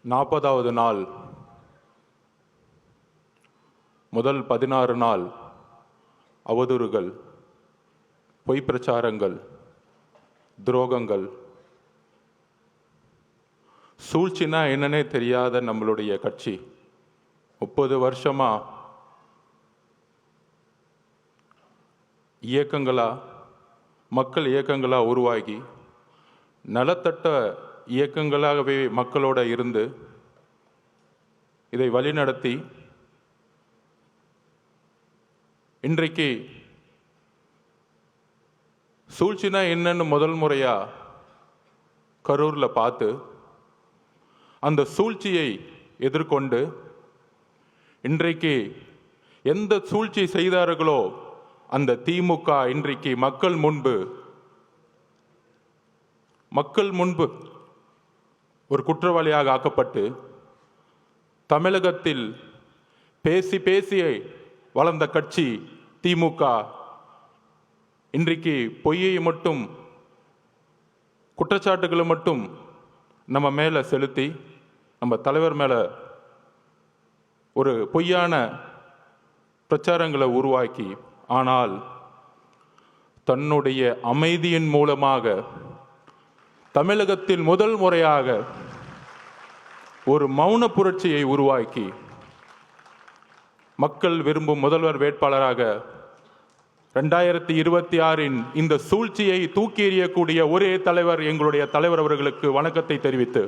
40வது நாள். முதல் 16 நாள் அவதூறுகள், பொய் பிரச்சாரங்கள், துரோகங்கள், சூழ்ச்சினா என்னன்னே தெரியாத நம்மளுடைய கட்சி 30 வருஷமா இயக்கங்களா, மக்கள் இயக்கங்களா உருவாகி நலத்தட்ட இயக்கங்களாகவே மக்களோட இருந்து இதை வழிநடத்தி இன்றைக்கு சூழ்ச்சினா என்னன்னு முதல் முறையா கரூர்ல பார்த்து அந்த சூழ்ச்சியை எதிர்கொண்டு இன்றைக்கு எந்த சூழ்ச்சி செய்தார்களோ அந்த திமுக இன்றைக்கு மக்கள் முன்பு ஒரு குற்றவாளியாக ஆக்கப்பட்டு தமிழகத்தில் பேசி வளர்ந்த கட்சி திமுக இன்றைக்கு பொய்யை மட்டும், குற்றச்சாட்டுகளை மட்டும் நம்ம மேல செலுத்தி நம்ம தலைவர் மேல ஒரு பொய்யான பிரச்சாரங்களை உருவாக்கி, ஆனால் தன்னுடைய அமைதியின் மூலமாக தமிழகத்தில் முதல் முறையாக ஒரு மௌன புரட்சியை உருவாக்கி மக்கள் விரும்பும் முதல்வர் வேட்பாளராக 2026 இந்த சூழ்ச்சியை தூக்கி எறியக்கூடிய ஒரே தலைவர் எங்களுடைய தலைவர் அவர்களுக்கு வணக்கத்தை தெரிவித்து